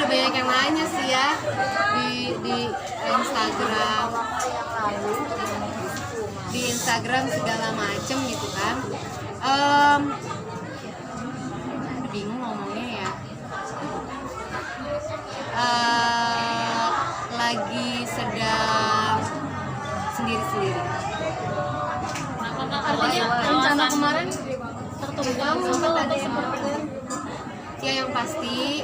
banyak yang nanya sih ya di Instagram segala macem gitu kan. Bingung ngomongnya ya. Lagi sedang sendiri-sendiri. Artinya rencana kemarin tertumbang atau ada seperti itu? Ya yang pasti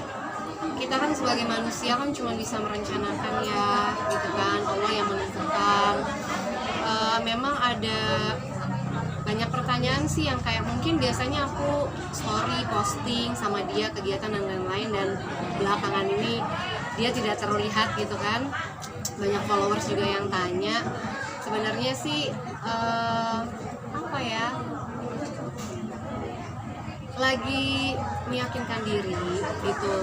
kita kan sebagai manusia kan cuma bisa merencanakan ya gitu kan, Allah yang menentukan. Memang ada banyak pertanyaan sih yang kayak mungkin biasanya aku story posting sama dia kegiatan dan lain-lain, dan belakangan ini dia tidak terlihat gitu kan. Banyak followers juga yang tanya. Sebenarnya sih apa ya, lagi meyakinkan diri gitu,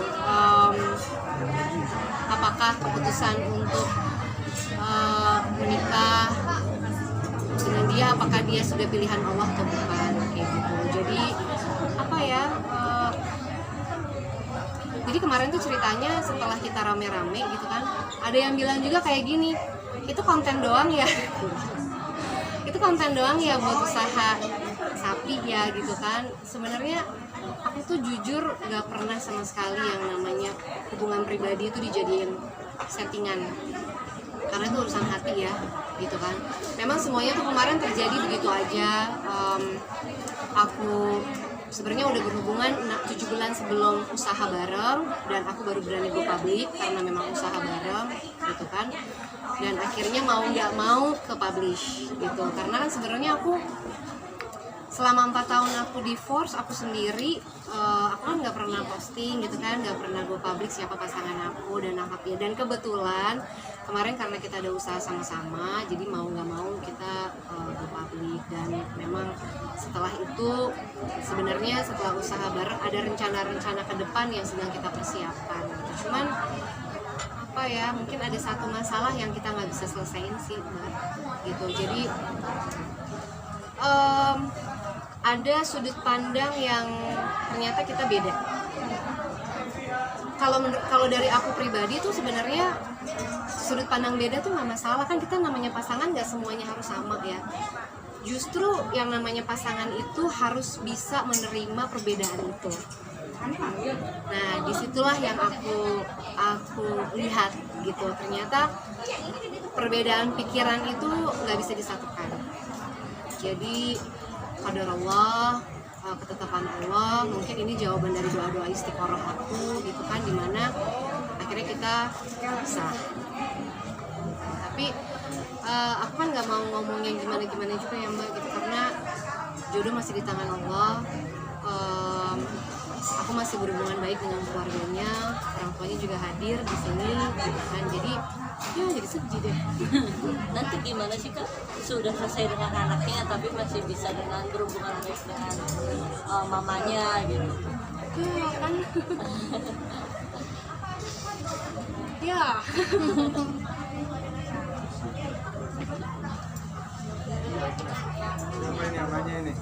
apakah keputusan untuk menikah dengan dia, apakah dia sudah pilihan Allah atau bukan kayak gitu. Jadi apa ya, jadi kemarin tuh ceritanya setelah kita rame-rame gitu kan, ada yang bilang juga kayak gini, itu konten doang ya itu konten doang ya buat usaha sapi ya gitu kan. Sebenarnya aku tuh jujur gak pernah sama sekali yang namanya hubungan pribadi itu dijadiin settingan, karena itu urusan hati ya gitu kan. Memang semuanya tuh kemarin terjadi begitu aja. Aku sebenarnya udah berhubungan 7 bulan sebelum usaha bareng, dan aku baru berani go public karena memang usaha bareng gitu kan. Dan akhirnya mau nggak mau ke publish gitu, karena kan sebenarnya aku selama 4 tahun aku divorce, aku sendiri, aku kan nggak pernah posting gitu kan, nggak pernah go public siapa pasangan aku dan angkatnya. Dan kebetulan kemarin karena kita ada usaha sama-sama, jadi mau nggak mau kita go public. Dan memang setelah itu sebenarnya setelah usaha bareng ada rencana-rencana ke depan yang sedang kita persiapkan gitu. Cuman apa ya, mungkin ada satu masalah yang kita nggak bisa selesaiin sih Mbak gitu. Jadi ada sudut pandang yang ternyata kita beda. Kalau dari aku pribadi tuh sebenarnya sudut pandang beda tuh nggak masalah, kan kita namanya pasangan nggak semuanya harus sama ya. Justru yang namanya pasangan itu harus bisa menerima perbedaan itu. Nah disitulah yang aku lihat gitu, ternyata perbedaan pikiran itu nggak bisa disatukan. Jadi qadar Allah, ketetapan Allah, mungkin ini jawaban dari doa-doa istiqoroh aku gitu kan, dimana akhirnya kita bisa. Tapi aku kan nggak mau ngomong yang gimana-gimana juga ya Mbak gitu, karena jodoh masih di tangan Allah. Aku masih berhubungan baik dengan keluarganya, orang tuanya juga hadir di sini gitu kan. Jadi ya jadi sedih deh. Nanti gimana sih Kak? Sudah selesai dengan anaknya tapi masih bisa dengan berhubungan baik dengan mamanya gitu. Ya kan. Ya. Apa ini namanya ini?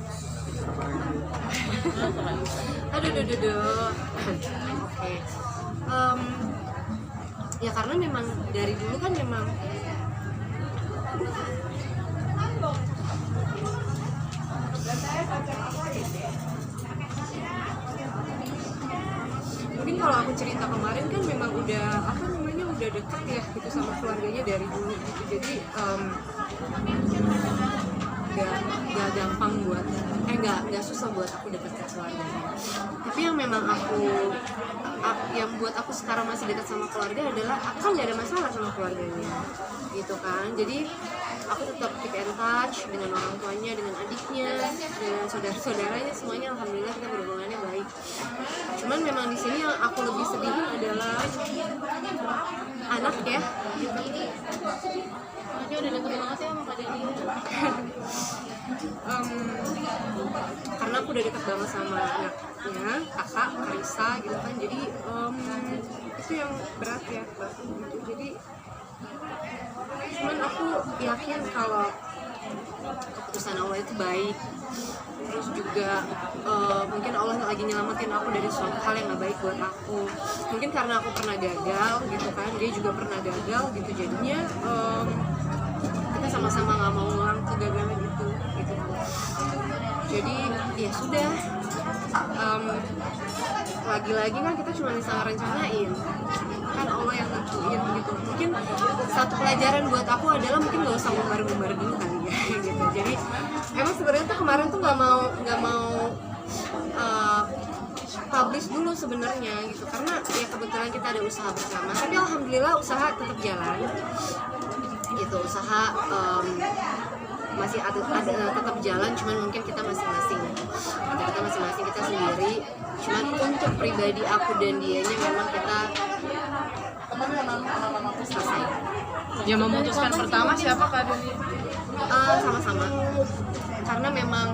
Apa lagi? Aduh. Oke. Ya karena memang dari dulu kan memang mungkin kalau aku cerita kemarin kan memang udah udah deket ya gitu sama keluarganya dari dulu gitu. Jadi nggak gampang buat nggak susah buat aku dekat ke keluarganya. Tapi yang memang yang buat aku sekarang masih dekat sama keluarga adalah aku kan nggak ada masalah sama keluarganya gitu kan. Jadi aku tetap keep in touch dengan orang tuanya, dengan adiknya, dengan saudara-saudaranya, semuanya alhamdulillah kita berhubungannya baik. Cuman memang di sini yang aku lebih sedihin adalah anak ya gitu. Dia udah deket banget ya sama Kak Deni. Karena aku udah dekat banget sama anaknya, kakak Karisa gitu kan. Jadi itu yang berat ya Mbak gitu. Jadi cuman aku yakin kalau keputusan Allah itu baik. Terus juga mungkin Allah lagi nyelamatin aku dari suatu hal yang gak baik buat aku. Mungkin karena aku pernah gagal gitu kan, dia juga pernah gagal gitu, jadinya kita sama-sama gak mau ngulang kegagalan itu gitu. Jadi ya sudah, lagi-lagi kan kita cuma bisa rencanain, kan Allah yang nentuin gitu. Mungkin satu pelajaran buat aku adalah mungkin gak usah ngumbar-ngumbar dulu kali ya gitu. Jadi emang sebenarnya tuh kemarin tuh nggak mau publish dulu sebenarnya gitu, karena ya kebetulan kita ada usaha bersama. Tapi alhamdulillah usaha tetap jalan gitu, usaha masih ada tetap jalan, cuman mungkin kita masing-masing kita sendiri. Cuman untuk pribadi aku dan dianya memang kita selesai. Yang memutuskan pertama siapa Kak Deni? Sama-sama, karena memang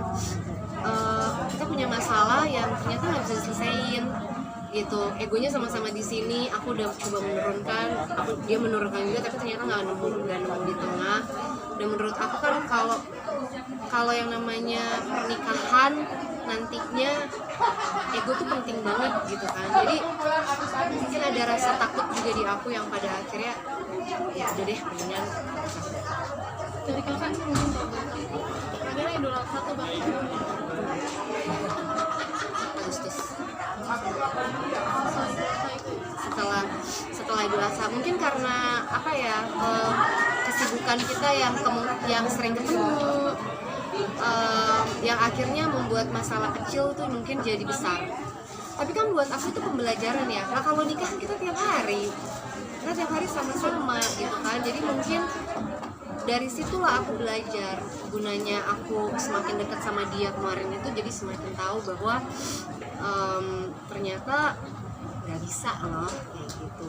kita punya masalah yang ternyata nggak bisa diselesaiin gitu. Egonya sama-sama di sini. Aku udah coba menurunkan, dia menurunkan juga, tapi ternyata nggak nemu di tengah. Dan menurut aku kan kalau yang namanya pernikahan nantinya ego tuh penting banget gitu kan. Jadi mungkin ada rasa takut juga di aku yang pada akhirnya ya udah deh, mendingan Dari kakak kira Idul Adha tuh Bang? Agustus. Setelah Idul Adha, mungkin karena apa ya, kesibukan kita yang sering ketemu, yang akhirnya membuat masalah kecil tuh mungkin jadi besar. Tapi kan buat aku itu pembelajaran ya. Nah kalau nikah kita tiap hari sama-sama gitu kan. Jadi mungkin dari situlah aku belajar gunanya aku semakin dekat sama dia kemarin itu, jadi semakin tahu bahwa ternyata nggak bisa loh kayak gitu.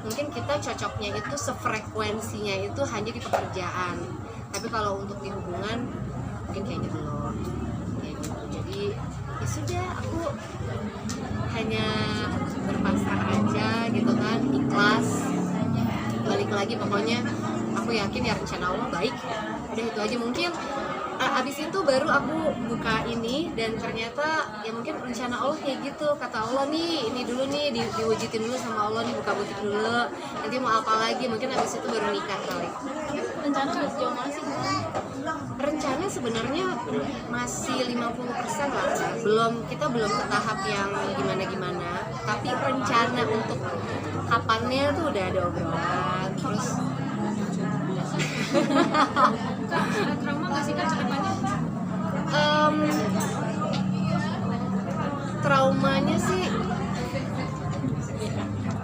Mungkin kita cocoknya itu sefrekuensinya itu hanya di pekerjaan, tapi kalau untuk di hubungan mungkin kayaknya belum kayak gitu. Jadi ya sudah, aku hanya berpasrah aja gitu kan, ikhlas, balik lagi. Pokoknya aku yakin ya rencana Allah baik, udah itu aja. Mungkin abis itu baru aku buka ini dan ternyata ya mungkin rencana Allah kayak gitu. Kata Allah nih, ini dulu nih diwujudin dulu sama Allah nih, buka butik dulu, nanti mau apa lagi, mungkin abis itu baru nikah kali. Rencana udah sejauh mana sih? Rencana sebenarnya masih 50% lah, kita belum ke tahap yang gimana-gimana, tapi rencana untuk kapannya tuh udah ada obrolan. Terus Ada trauma nggak sih Kak ceritanya? Traumanya sih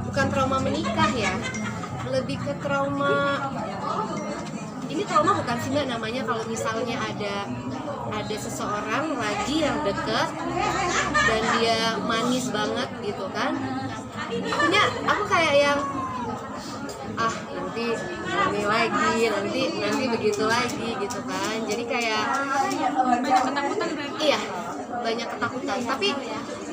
bukan trauma menikah ya, lebih ke trauma. Ini trauma bukan sih Mbak namanya, kalau misalnya ada seseorang lagi yang deket dan dia manis banget gitu kan, aku kayak yang nanti ini lagi, nanti begitu lagi gitu kan. Jadi kayak Banyak ketakutan berarti? iya, banyak ketakutan. Tapi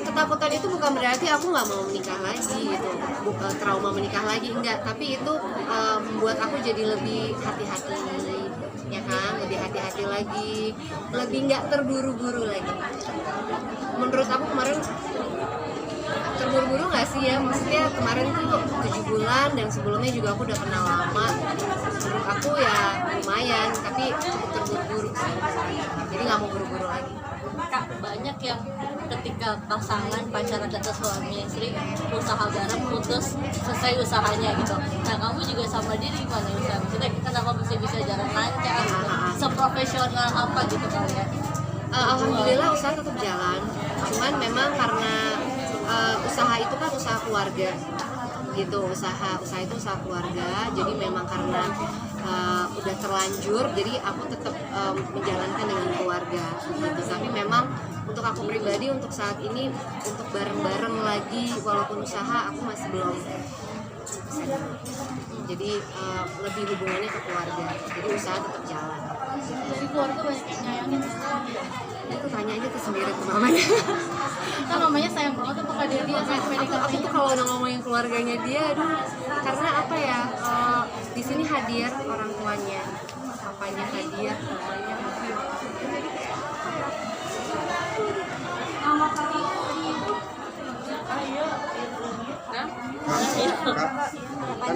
ketakutan itu bukan berarti aku nggak mau menikah lagi gitu, bukan trauma menikah lagi, enggak. Tapi itu membuat aku jadi lebih hati-hati, ya kan, lebih hati-hati lagi, lebih nggak terburu-buru lagi. Menurut aku kemarin terburu-buru nggak sih ya? Maksudnya kemarin tuh 7 bulan dan sebelumnya juga aku udah kenal lama. Menurut aku ya lumayan, tapi cukup terburu-buru sih. Jadi nggak mau buru-buru lagi. Kak, banyak yang ketika pasangan pacaran atau suami istri usaha bareng putus selesai usahanya gitu. Nah kamu juga sama dia gimana usaha? Maksudnya kenapa masih bisa jalan lancar? Seprofesional apa gitu kalian? Alhamdulillah usaha tetap jalan. Cuman memang karena usaha itu kan usaha keluarga gitu, usaha itu usaha keluarga. Jadi memang karena udah terlanjur, jadi aku tetap menjalankan dengan keluarga gitu. Tapi memang untuk aku pribadi untuk saat ini untuk bareng-bareng lagi walaupun usaha aku masih belum bisa. Jadi lebih hubungannya ke keluarga. Jadi usaha tetap jalan. Dari keluarga banyak yang nyayangin. Itu tanya aja tuh sendiri ke mamanya. Kan mamanya sayang banget tuh Kak Deni ya kayak Aku tuh kalau udah ngomongin keluarganya dia, aduh, karena apa ya, di sini hadir orang tuanya, papanya hadiah Kak, kan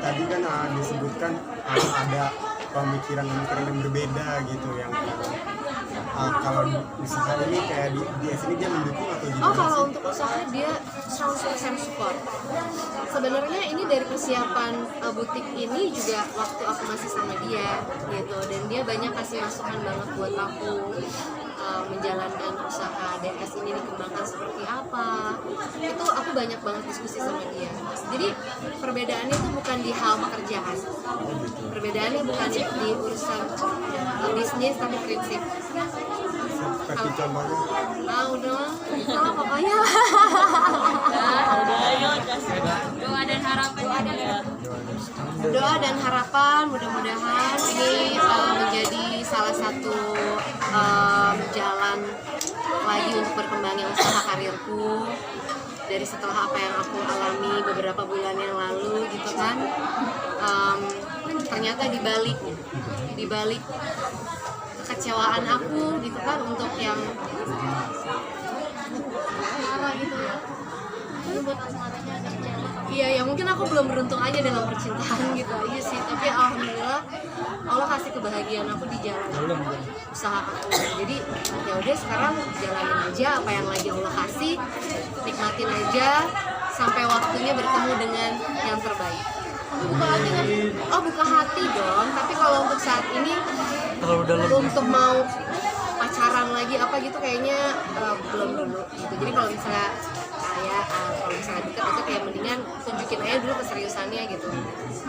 tadi kan disebutkan ada pemikiran-pemikiran yang berbeda gitu yang kalau usaha ini kayak di sini dia mendukung atau gimana? Oh, kalau untuk usaha dia 100% support. Sebenarnya ini dari persiapan butik ini juga waktu aku masih sama dia gitu, dan dia banyak kasih masukan banget buat aku menjalankan usaha DS ini dikembangkan seperti apa. Itu aku banyak banget diskusi sama dia. Jadi perbedaannya itu bukan di hal pekerjaan. Perbedaannya bukan di urusan bisnis tapi prinsip. Kasih contohnya. Nah, udah pokoknya Udah ayo kasih Doa dan harapan ya. doa dan harapan mudah-mudahan ini menjadi salah satu jalan lagi untuk berkembangnya usaha karirku dari setelah apa yang aku alami beberapa bulan yang lalu gitu kan. Ternyata di balik kekecewaan aku gitu kan untuk yang Marah gitu ya. Ini buat asmaranya ada kecewa. iya ya mungkin aku belum beruntung aja dalam percintaan gitu aja sih, tapi alhamdulillah Allah kasih kebahagiaan aku di jalan usaha aku. Jadi ya udah sekarang jalanin aja apa yang lagi Allah kasih, nikmatin aja sampai waktunya bertemu dengan yang terbaik. Buka hati kan? Oh, buka hati dong, tapi kalau untuk saat ini untuk mau pacaran lagi apa gitu kayaknya belum dulu gitu. Jadi kalau misalnya kalau misalnya deket itu kayak mendingan tunjukin aja dulu keseriusannya gitu.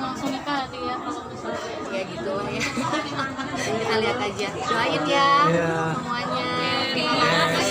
Langsung nikah nanti ya kalau misalnya. Ya gitu lah ya. Dan kita lihat aja, doain ya semuanya. Terima kasih.